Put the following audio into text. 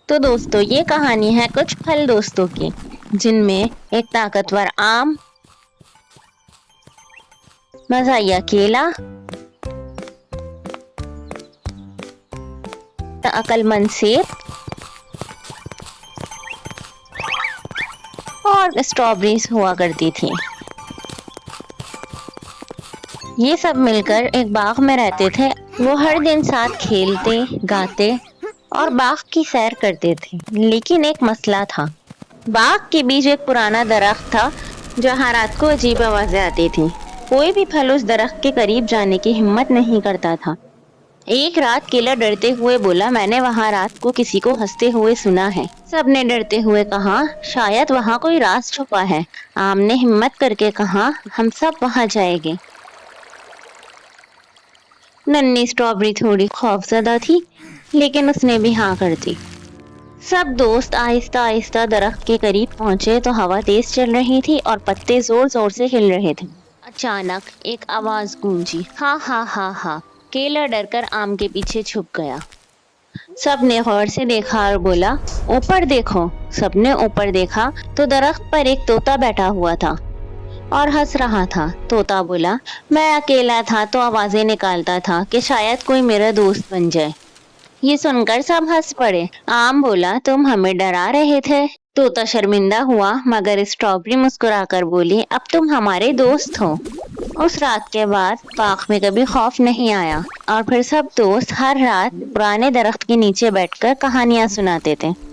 تو دوستوں یہ کہانی ہے کچھ پھل دوستوں کی، جن میں ایک طاقتور آم، مزاحیہ کیلا، عقل مند سیب اور اسٹرابریز ہوا کرتی تھی۔ یہ سب مل کر ایک باغ میں رہتے تھے۔ وہ ہر دن ساتھ کھیلتے، گاتے اور باغ کی سیر کرتے تھے، لیکن ایک مسئلہ تھا۔ باغ کے بیچ ایک پرانا درخت تھا جہاں رات کو عجیب آوازیں آتی تھی۔ کوئی بھی پھل اس درخت کے قریب جانے کی ہمت نہیں کرتا تھا۔ ایک رات کیلا ڈرتے ہوئے بولا، میں نے وہاں رات کو کسی کو ہنستے ہوئے سنا ہے۔ سب نے ڈرتے ہوئے کہا، شاید وہاں کوئی راز چھپا ہے۔ آم نے ہمت کر کے کہا، ہم سب وہاں جائیں گے۔ ننھی اسٹرابری تھوڑی خوفزدہ تھی، لیکن اس نے بھی ہاں کر دی۔ سب دوست آہستہ آہستہ درخت کے قریب پہنچے تو ہوا تیز چل رہی تھی اور پتے زور زور سے ہل رہے تھے۔ اچانک ایک آواز گونجی، ہاں ہاں ہاں ہاں۔ کیلا ڈر کر آم کے پیچھے چھپ گیا۔ سب نے غور سے دیکھا اور بولا، اوپر دیکھو۔ سب نے اوپر دیکھا تو درخت پر ایک طوطا بیٹھا ہوا تھا اور ہنس رہا تھا۔ طوطا بولا، میں اکیلا تھا تو آوازیں نکالتا تھا کہ شاید کوئی میرا دوست بن جائے۔ یہ سن کر سب ہنس پڑے۔ آم بولا، تم ہمیں ڈرا رہے تھے۔ طوطا شرمندہ ہوا، مگر اسٹرابری مسکرا کر بولی، اب تم ہمارے دوست ہو۔ اس رات کے بعد باغ میں کبھی خوف نہیں آیا، اور پھر سب دوست ہر رات پرانے درخت کے نیچے بیٹھ کر کہانیاں سناتے تھے۔